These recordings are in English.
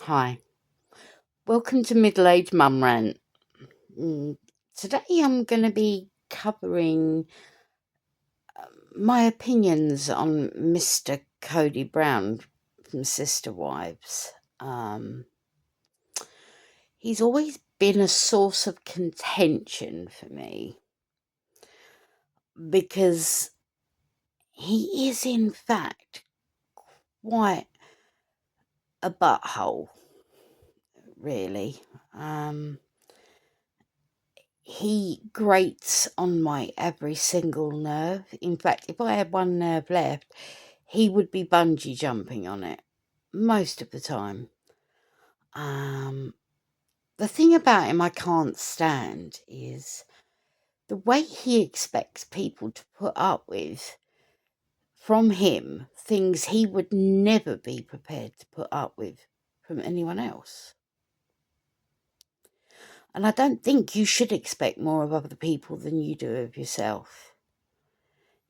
Hi, welcome to Middle Age Mum Rant. Mm, Today I'm going to be covering my opinions on Mr. Kody Brown from Sister Wives. Um, he's always been a source of contention for me because he is, in fact, quite a butthole, really. Um, He grates on my every single nerve. In fact, if I had one nerve left, he would be bungee jumping on it most of the time. Um, the thing about him I can't stand is the way he expects people to put up with from him things he would never be prepared to put up with from anyone else. And I don't think you should expect more of other people than you do of yourself.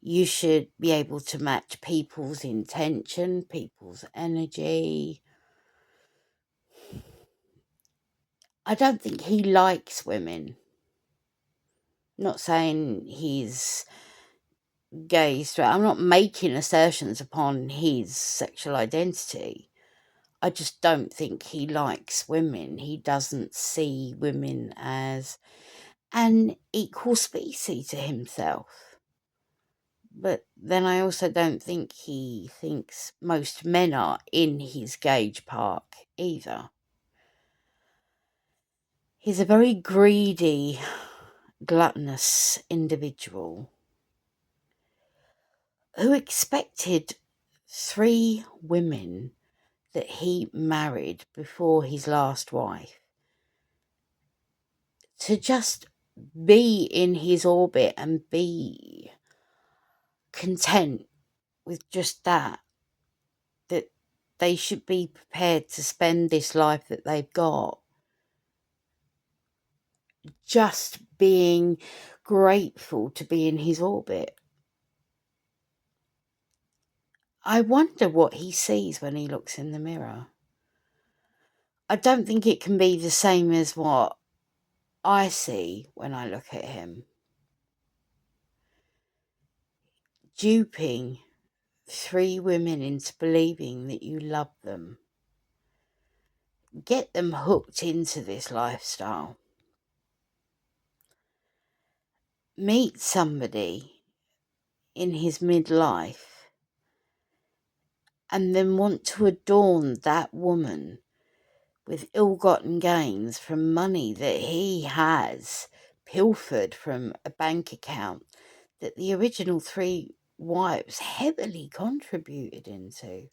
You should be able to match people's intention, people's energy. I don't think he likes women. Not saying he's gay, straight. I'm not making assertions upon his sexual identity. I just don't think he likes women. He doesn't see women as an equal species to himself. But then I also don't think he thinks most men are in his gauge park either. He's a very greedy, gluttonous individual who expected 3 women that he married before his last wife to just be in his orbit and be content with just that they should be prepared to spend this life that they've got just being grateful to be in his orbit. I wonder what he sees when he looks in the mirror. I don't think it can be the same as what I see when I look at him. Duping 3 women into believing that you love them. Get them hooked into this lifestyle. Meet somebody in his midlife and then want to adorn that woman with ill-gotten gains from money that he has pilfered from a bank account that the original 3 wives heavily contributed into.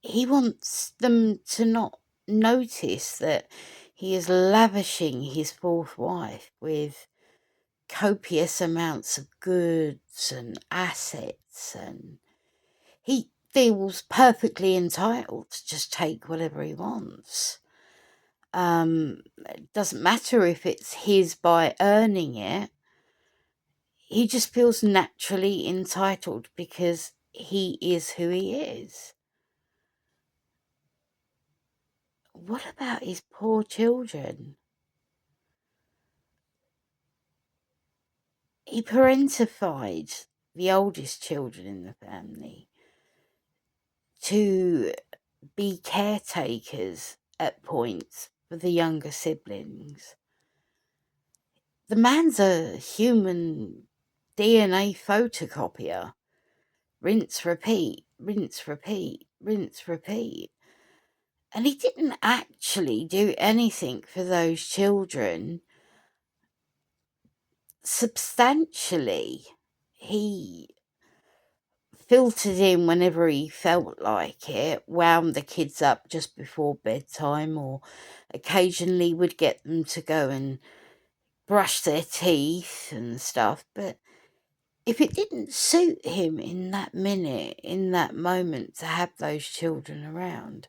He wants them to not notice that he is lavishing his 4th wife with copious amounts of goods and assets, and he feels perfectly entitled to just take whatever he wants. It doesn't matter if it's his by earning it. He just feels naturally entitled because he is who he is. What about his poor children? He parentified the oldest children in the family to be caretakers at points for the younger siblings. The man's a human DNA photocopier. Rinse, repeat, rinse, repeat, rinse, repeat. And he didn't actually do anything for those children substantially. He filtered in whenever he felt like it, wound the kids up just before bedtime, or occasionally would get them to go and brush their teeth and stuff. But if it didn't suit him in that minute, in that moment, to have those children around,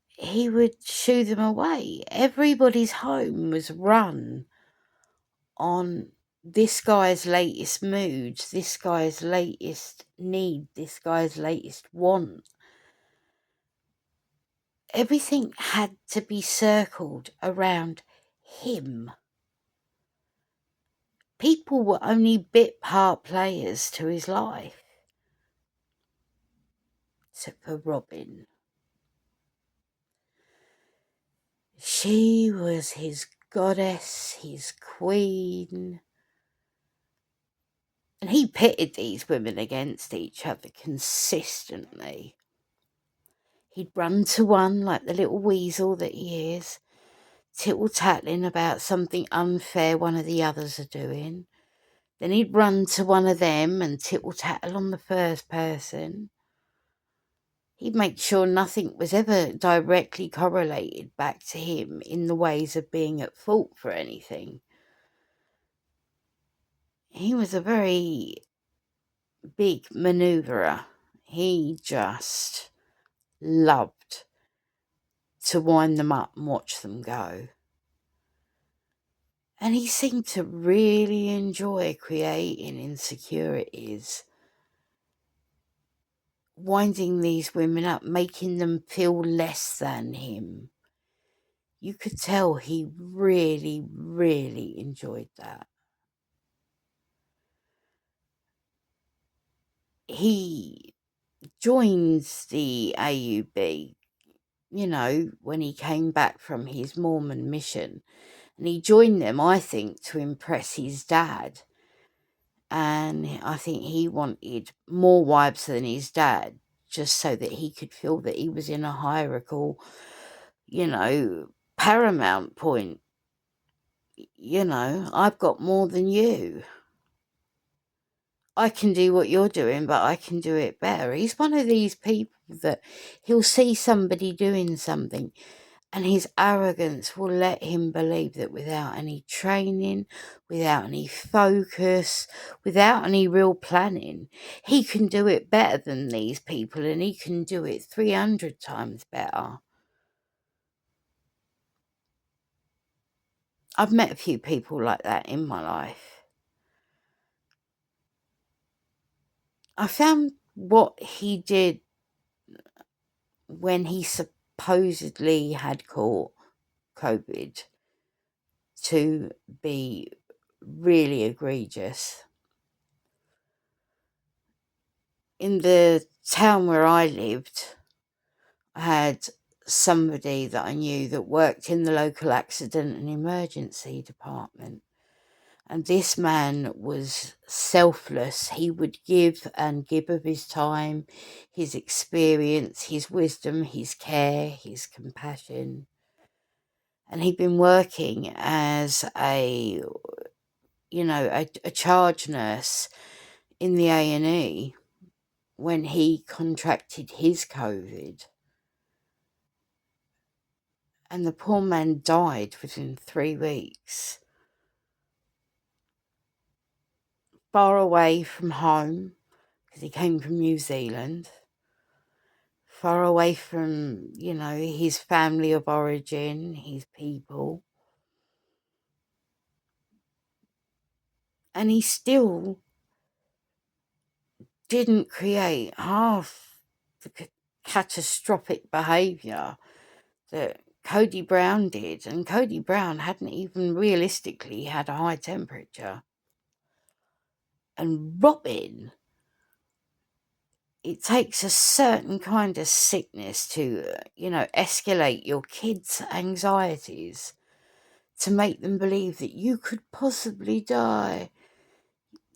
he would shoo them away. Everybody's home was run on this guy's latest mood, this guy's latest need, this guy's latest want. Everything had to be circled around him. People were only bit part players to his life, except for Robyn. She was his goddess, his queen. And he pitted these women against each other consistently. He'd run to one like the little weasel that he is, tittle-tattling about something unfair one of the others are doing. Then he'd run to one of them and tittle-tattle on the first person. He'd make sure nothing was ever directly correlated back to him in the ways of being at fault for anything. He was a very big manoeuvrer. He just loved to wind them up and watch them go. And he seemed to really enjoy creating insecurities, winding these women up, making them feel less than him. You could tell he really, really enjoyed that. He joins the AUB, when he came back from his Mormon mission. And he joined them, I think, to impress his dad. And I think he wanted more wives than his dad, just so that he could feel that he was in a hierarchical, paramount point. I've got more than you. I can do what you're doing, but I can do it better. He's one of these people that he'll see somebody doing something and his arrogance will let him believe that without any training, without any focus, without any real planning, he can do it better than these people, and he can do it 300 times better. I've met a few people like that in my life. I found what he did when he supposedly had caught COVID to be really egregious. In the town where I lived, I had somebody that I knew that worked in the local accident and emergency department. And this man was selfless. He would give and give of his time, his experience, his wisdom, his care, his compassion. And he'd been working as a charge nurse in the A&E when he contracted his COVID. And the poor man died within 3 weeks. Far away from home, because he came from New Zealand. Far away from, his family of origin, his people. And he still didn't create half the catastrophic behaviour that Kody Brown did. And Kody Brown hadn't even realistically had a high temperature. And Robyn, it takes a certain kind of sickness to, escalate your kids' anxieties, to make them believe that you could possibly die.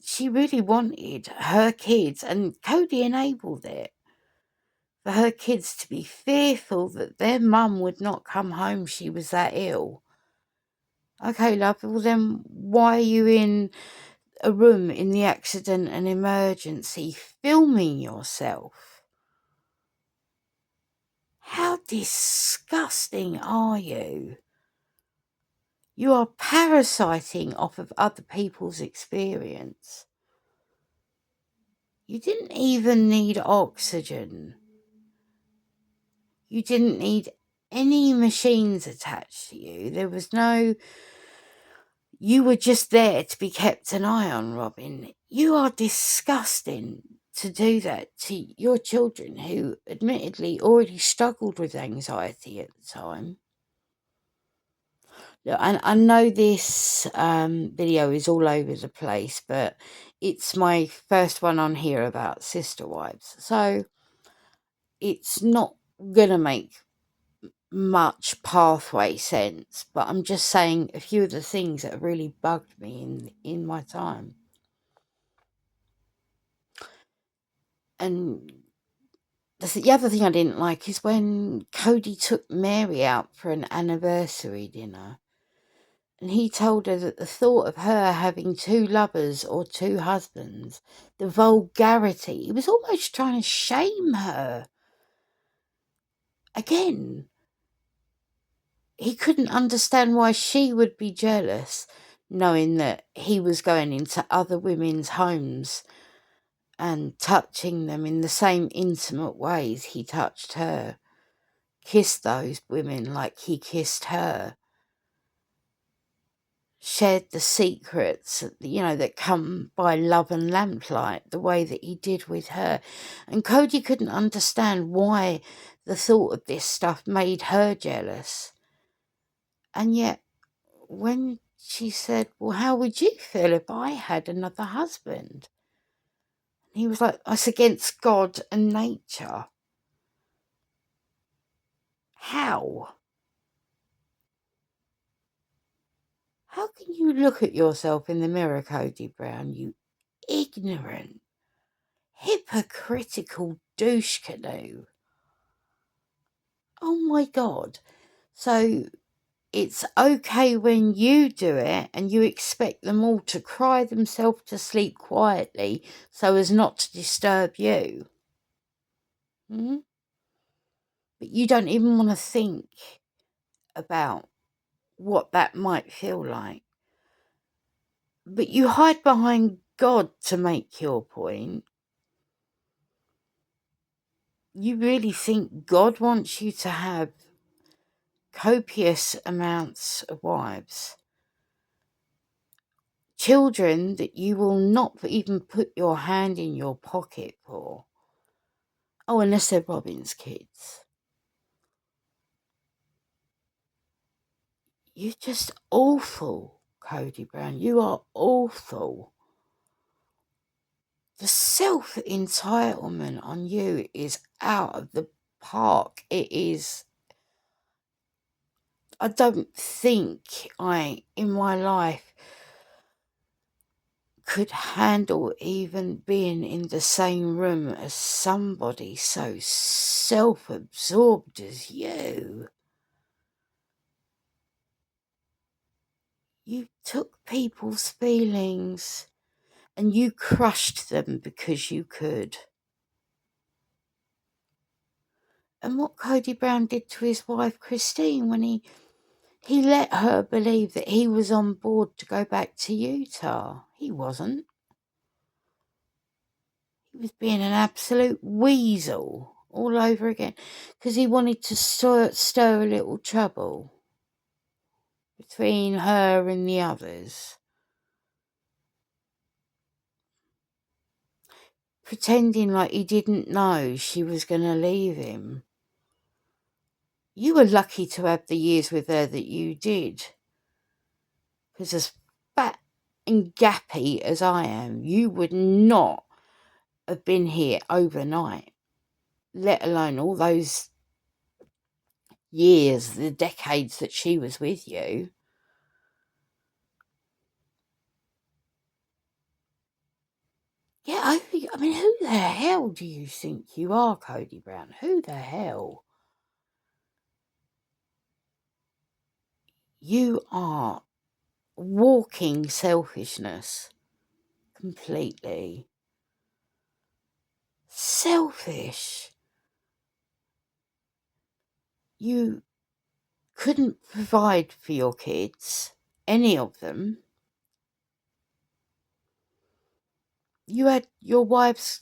She really wanted her kids, and Kody enabled it, for her kids to be fearful that their mum would not come home, she was that ill. Okay, love, well then why are you in a room in the accident and emergency filming yourself? How disgusting are you? You are parasiting off of other people's experience. You didn't even need oxygen. You didn't need any machines attached to you. There was no, You were just there to be kept an eye on, Robyn. You are disgusting to do that to your children who admittedly already struggled with anxiety at the time. Look, I know this video is all over the place, but it's my first one on here about sister wives. So it's not going to make much pathway sense, but I'm just saying a few of the things that have really bugged me in my time. And the other thing I didn't like is when Kody took Mary out for an anniversary dinner, and he told her that the thought of her having 2 lovers or 2 husbands, the vulgarity, he was almost trying to shame her. Again, he couldn't understand why she would be jealous, knowing that he was going into other women's homes and touching them in the same intimate ways he touched her, kissed those women like he kissed her, shared the secrets, that come by love and lamplight, the way that he did with her. And Kody couldn't understand why the thought of this stuff made her jealous. And yet, when she said, well, how would you feel if I had another husband? And he was like, that's against God and nature. How? How can you look at yourself in the mirror, Kody Brown, you ignorant, hypocritical douche canoe? Oh my God. So it's okay when you do it and you expect them all to cry themselves to sleep quietly so as not to disturb you. Hmm? But you don't even want to think about what that might feel like. But you hide behind God to make your point. You really think God wants you to have copious amounts of wives? Children that you will not even put your hand in your pocket for. Oh, unless they're Robyn's kids. You're just awful, Kody Brown. You are awful. The self-entitlement on you is out of the park. It is. I don't think in my life, could handle even being in the same room as somebody so self-absorbed as you. You took people's feelings and you crushed them because you could. And what Kody Brown did to his wife Christine when he let her believe that he was on board to go back to Utah. He wasn't. He was being an absolute weasel all over again because he wanted to stir a little trouble between her and the others. Pretending like he didn't know she was going to leave him. You were lucky to have the years with her that you did. Because as fat and gappy as I am, you would not have been here overnight, let alone all those years, the decades that she was with you. Yeah, I mean, who the hell do you think you are, Kody Brown? Who the hell? You are walking selfishness. Completely. Selfish. You couldn't provide for your kids, any of them. You had your wives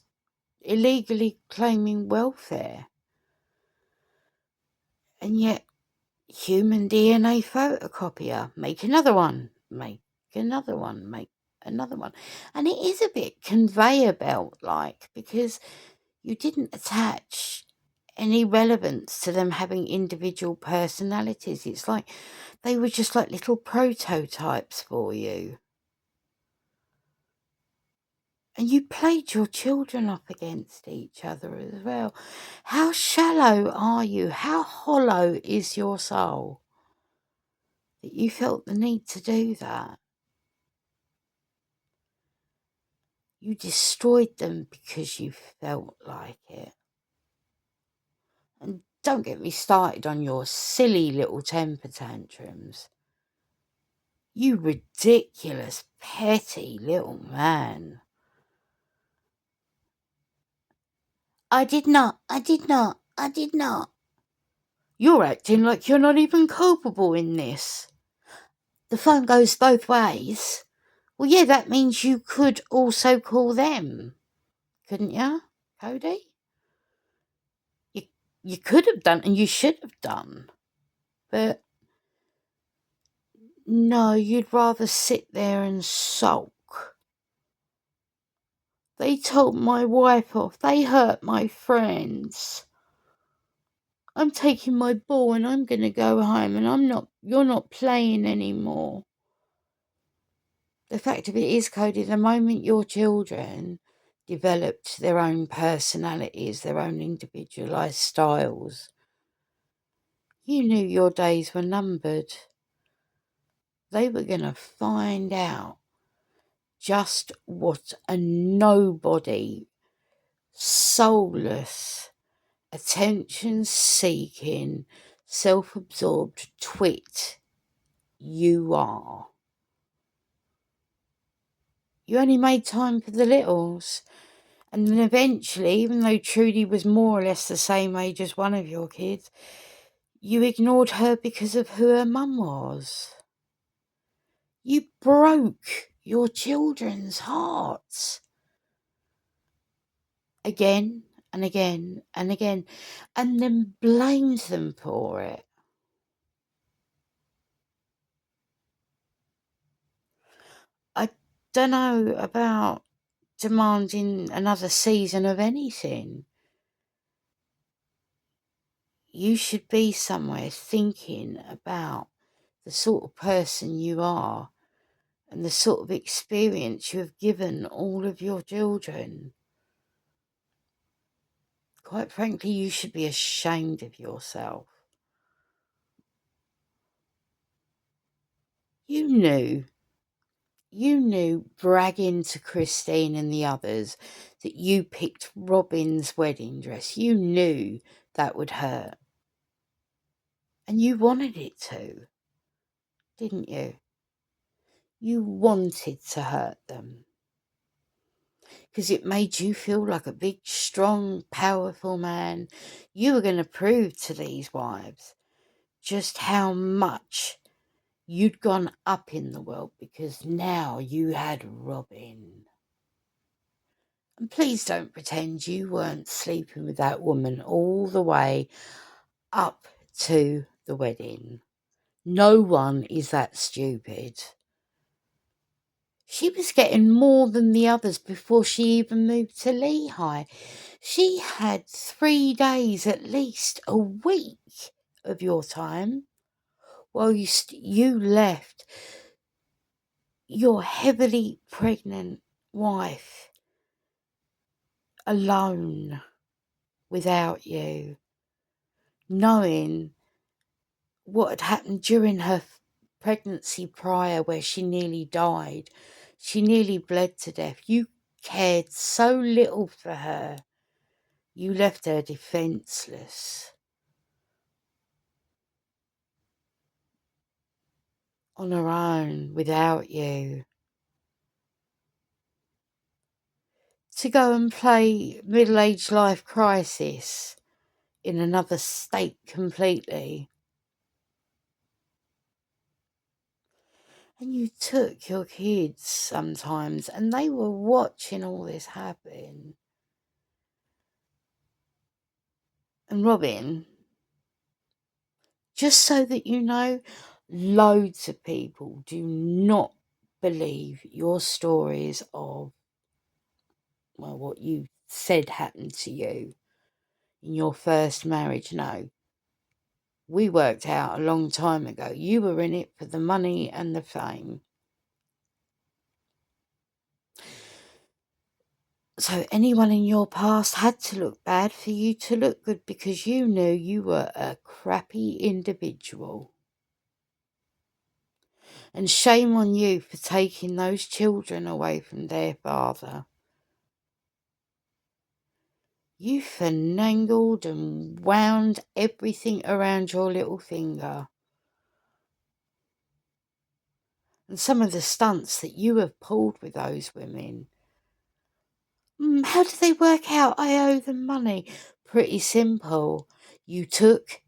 illegally claiming welfare. And yet, human DNA photocopier, make another one, make another one, make another one. And it is a bit conveyor belt like, because you didn't attach any relevance to them having individual personalities. It's like they were just like little prototypes for you. And you played your children up against each other as well. How shallow are you? How hollow is your soul that you felt the need to do that? You destroyed them because you felt like it. And don't get me started on your silly little temper tantrums. You ridiculous, petty little man. I did not. You're acting like you're not even culpable in this. The phone goes both ways. Well, yeah, that means you could also call them, couldn't you, Kody? You could have done, and you should have done. But no, you'd rather sit there and sulk. They told my wife off. They hurt my friends. I'm taking my ball and I'm going to go home, and you're not playing anymore. The fact of it is, Kody, the moment your children developed their own personalities, their own individualised styles, you knew your days were numbered. They were going to find out just what a nobody, soulless, attention-seeking, self-absorbed twit you are. You only made time for the littles. And then eventually, even though Trudy was more or less the same age as one of your kids, you ignored her because of who her mum was. You broke your children's hearts. Again and again and again. And then blamed them for it. I don't know about demanding another season of anything. You should be somewhere thinking about the sort of person you are and the sort of experience you have given all of your children. Quite frankly, you should be ashamed of yourself. You knew bragging to Christine and the others that you picked Robyn's wedding dress. You knew that would hurt. And you wanted it to, didn't you? You wanted to hurt them. Because it made you feel like a big, strong, powerful man. You were going to prove to these wives just how much you'd gone up in the world because now you had Robyn. And please don't pretend you weren't sleeping with that woman all the way up to the wedding. No one is that stupid. She was getting more than the others before she even moved to Lehigh. She had 3 days, at least a week of your time, while you left your heavily pregnant wife alone without you, knowing what had happened during her pregnancy prior, where she nearly died. She nearly bled to death. You cared so little for her. You left her defenceless on her own without you, to go and play middle-aged life crisis in another state completely. And you took your kids sometimes, and they were watching all this happen. And Robyn, just so that you know, loads of people do not believe your stories of, well, what you said happened to you in your first marriage. No. We worked out a long time ago. You were in it for the money and the fame. So anyone in your past had to look bad for you to look good, because you knew you were a crappy individual. And shame on you for taking those children away from their father. You finagled and wound everything around your little finger. And some of the stunts that you have pulled with those women. How do they work out I owe them money? Pretty simple. You took.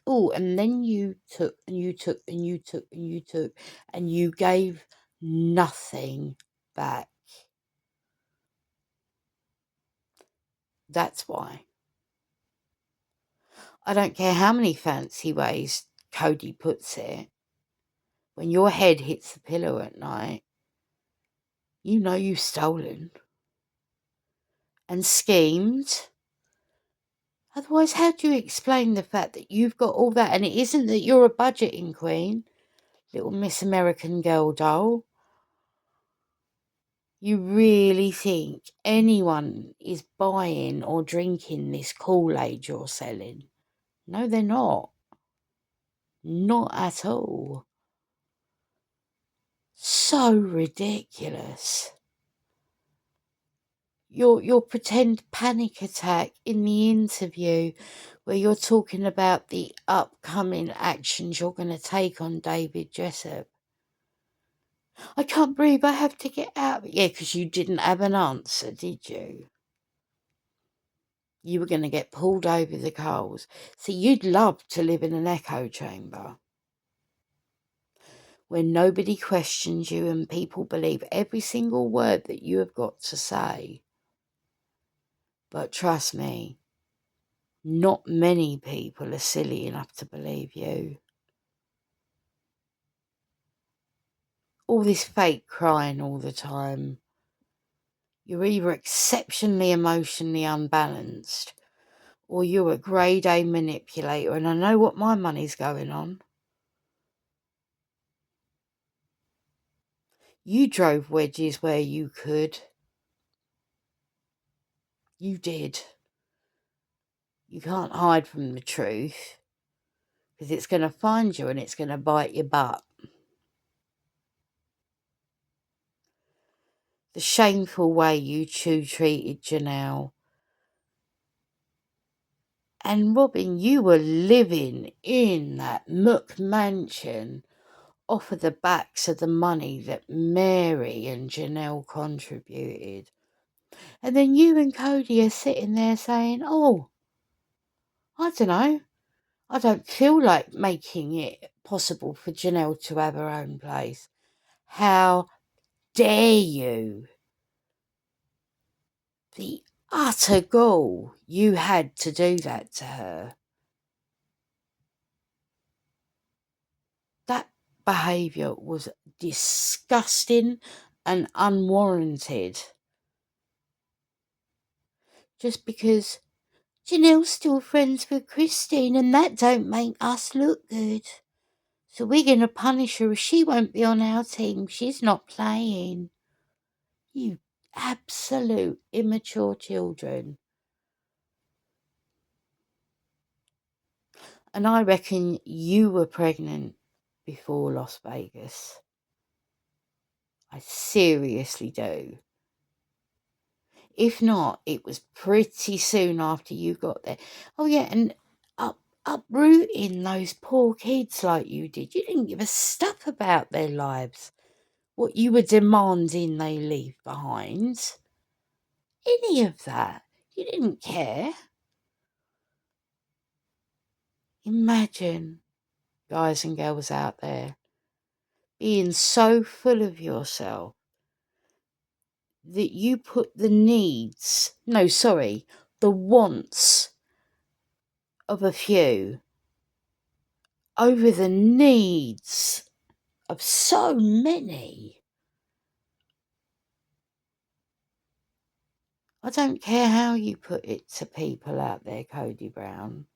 Oh, and then you took, and you took, and you took, and you took, and you gave nothing back. That's why. I don't care how many fancy ways Kody puts it. When your head hits the pillow at night, you know you've stolen and schemed. Otherwise, how do you explain the fact that you've got all that? And it isn't that you're a budgeting queen, little Miss American Girl doll. You really think anyone is buying or drinking this Kool-Aid you're selling? No, they're not. Not at all. So ridiculous. Your pretend panic attack in the interview where you're talking about the upcoming actions you're going to take on David Jessup. I can't breathe, I have to get out. Yeah, because you didn't have an answer, did you? You were going to get pulled over the coals. See, you'd love to live in an echo chamber where nobody questions you and people believe every single word that you have got to say. But trust me, not many people are silly enough to believe you. All this fake crying all the time. You're either exceptionally emotionally unbalanced or you're a grade A manipulator, and I know what my money's going on. You drove wedges where you could. You did. You can't hide from the truth, because it's going to find you and it's going to bite your butt. The shameful way you two treated Janelle. And Robyn, you were living in that muck mansion off of the backs of the money that Mary and Janelle contributed. And then you and Kody are sitting there saying, oh, I don't know, I don't feel like making it possible for Janelle to have her own place. How dare you? The utter gall you had to do that to her. That behaviour was disgusting and unwarranted. Just because Janelle's still friends with Christine and that don't make us look good. So we're going to punish her. She won't be on our team. She's not playing. You absolute immature children. And I reckon you were pregnant before Las Vegas. I seriously do. If not, it was pretty soon after you got there. Oh yeah, and uprooting those poor kids like you did. You didn't give a stuff about their lives. What you were demanding they leave behind. Any of that. You didn't care. Imagine, guys and girls out there, being so full of yourself that you put the wants of a few over the needs of so many. I don't care how you put it to people out there, Kody Brown.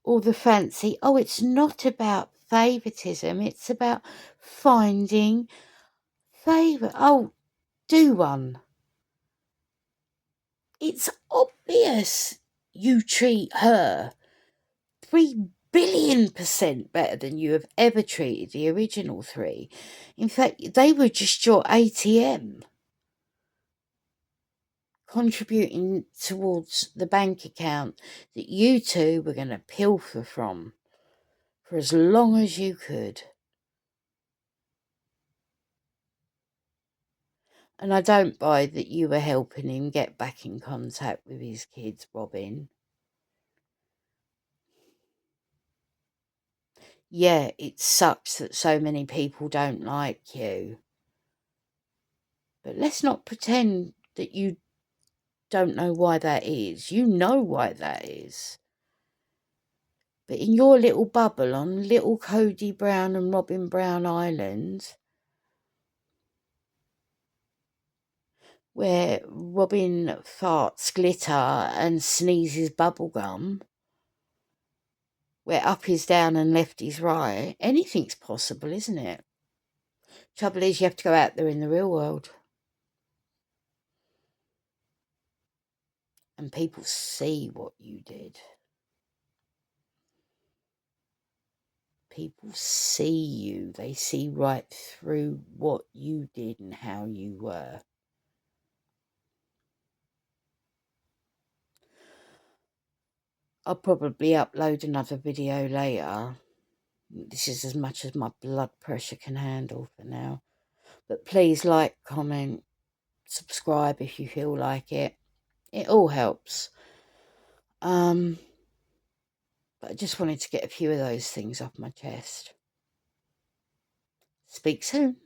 All the fancy, oh, it's not about favouritism, it's about finding favour. Oh, do one. It's obvious you treat her 3 billion% better than you have ever treated the original three. In fact, they were just your ATM, contributing towards the bank account that you two were going to pilfer from for as long as you could. And I don't buy that you were helping him get back in contact with his kids, Robyn. Yeah, it sucks that so many people don't like you. But let's not pretend that you don't know why that is. You know why that is. But in your little bubble on little Kody Brown and Robyn Brown Island, where Robyn farts glitter and sneezes bubblegum, where up is down and left is right, anything's possible, isn't it? Trouble is, you have to go out there in the real world. And people see what you did. People see you. They see right through what you did and how you were. I'll probably upload another video later. This is as much as my blood pressure can handle for now. But please like, comment, subscribe if you feel like it. It all helps. But I just wanted to get a few of those things off my chest. Speak soon.